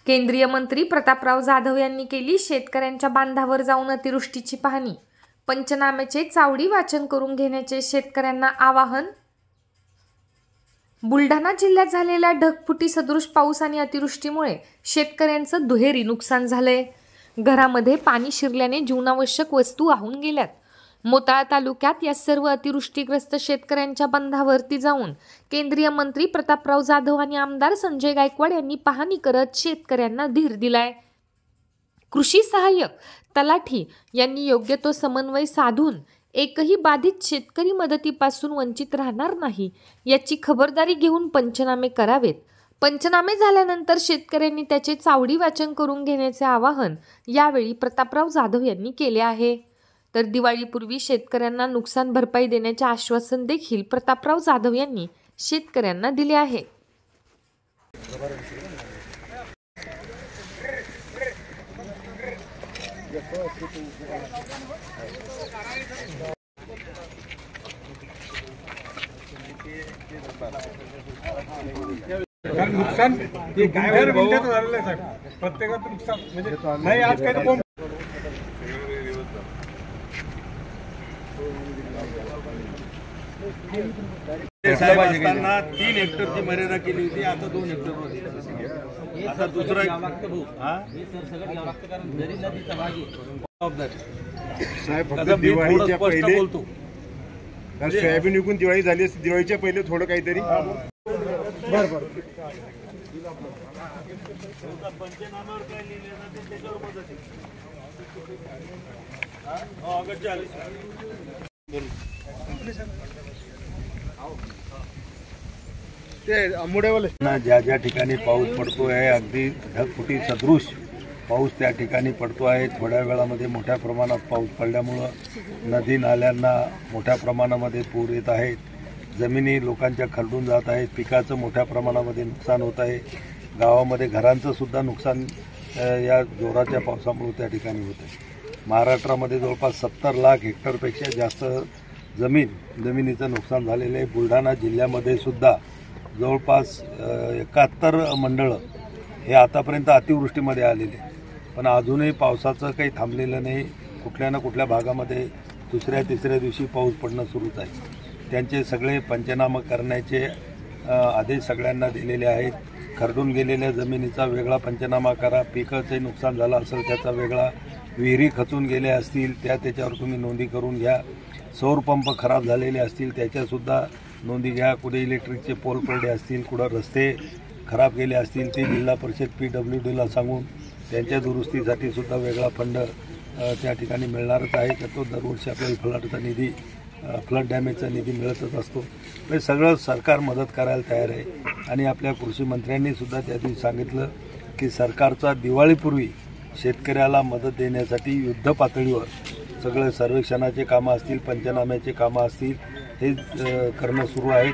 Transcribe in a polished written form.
केंद्रीय मंत्री प्रतापराव जाधव यांनी केली शेतकऱ्यांच्या बांधावर जाऊन अतिवृष्टीची पाहणी। पंचनाम्याचे चावडी वाचन करून घेण्याचे शेतकऱ्यांना आवाहन। बुलढाणा जिल्ह्यात झालेल्या ढगफुटी सदृश पाऊस आणि अतिवृष्टीमुळे शेतकऱ्यांचं दुहेरी नुकसान झालंय। घरामध्ये पाणी शिरल्याने जीवनावश्यक वस्तू वाहून गेल्यात। मोताळा तालुक्यात या सर्व अतिवृष्टीग्रस्त शेतकऱ्यांच्या बंधावरती जाऊन केंद्रीय मंत्री प्रतापराव जाधव आणि आमदार संजय गायकवाड यांनी पाहणी करत शेतकऱ्यांना धीर दिलाय। कृषी सहाय्यक तलाठी यांनी योग्य तो समन्वय साधून एकही बाधित शेतकरी मदतीपासून वंचित राहणार नाही याची खबरदारी घेऊन पंचनामे करावेत। पंचनामे झाल्यानंतर शेतकऱ्यांनी त्याचे चावडी वाचन करून घेण्याचे आवाहन यावेळी प्रतापराव जाधव यांनी केले आहे। तर दिवाळीपूर्वी शेतकऱ्यांना नुकसान भरपाई देण्याचे आश्वासन देखील प्रतापराव जाधव यांनी शेतकऱ्यांना दिले आहे। नुकसान हे काय मिनिटात झालेलं आहे साहेब, प्रत्येकाचं नुकसान म्हणजे नाही आज काही साहेब असताना 3 हेक्टरची मर्यादा केली होती, आता 2 हेक्टर आता दुसरा साहेब फक्त दिवाळीच्या पहिले बोलतो सोयाबीन विकून दिवाळी झाली असती, दिवाळीच्या पहिले थोडं काहीतरी बरं पंचनाम्यावर काय लिहिलं ते त्याच्यावर मदत आहे। ज्या ज्या ठिकाणी पाऊस पडतो आहे अगदी ढगफुटी सदृश पाऊस त्या ठिकाणी पडतो आहे। थोड्या वेळामध्ये मोठ्या प्रमाणात पाऊस पडल्यामुळं नदी नाल्यांना मोठ्या प्रमाणामध्ये पूर येत आहेत। जमिनी लोकांच्या खरडून जात आहेत। पिकाचं मोठ्या प्रमाणामध्ये नुकसान होत आहे। गावामध्ये घरांचं सुद्धा नुकसान या जोराच्या पावसामुळे त्या ठिकाणी होत आहे। महाराष्ट्रामध्ये जवळपास 70 लाख हेक्टरपेक्षा जास्त जमिनीचं नुकसान झालेलं आहे। बुलढाणा जिल्ह्यामध्ये सुद्धा जवळपास 71 मंडळं हे आतापर्यंत अतिवृष्टीमध्ये आलेले, पण अजूनही पावसाचं काही थांबलेलं नाही। कुठल्या ना कुठल्या भागामध्ये दुसऱ्या तिसऱ्या दिवशी पाऊस पडणं सुरूच आहे। त्यांचे सगळे पंचनामे करण्याचे आदेश सगळ्यांना दिलेले आहेत। खरडून गेलेल्या जमिनीचा वेगळा पंचनामा करा, पिकाचे नुकसान झालं असेल त्याचा वेगळा, विहिरी खचून गेल्या असतील त्याच्यावर तुम्ही नोंदी करून घ्या, सौर पंप खराब झालेले असतील त्याच्यासुद्धा नोंदी घ्या, कुठे इलेक्ट्रिकचे पोल पडले असतील, कुठं रस्ते खराब गेले असतील ते जिल्हा परिषद PWDला सांगून त्यांच्या दुरुस्तीसाठी सुद्धा वेगळा फंड त्या ठिकाणी मिळणारच आहे। तर तो दरवर्षी आपल्याला फ्लडचा निधी फ्लड डॅमेजचा निधी मिळतच असतो। हे सगळं सरकार मदत करायला तयार आहे आणि आपल्या कृषी मंत्र्यांनी सुद्धा त्या दिवशी सांगितलं की सरकारचा दिवाळीपूर्वी शेतकऱ्याला मदत देण्यासाठी युद्ध पातळीवर सगळे सर्वेक्षणाचे कामं असतील, पंचनाम्याचे कामं असतील हे करणं सुरू आहेत।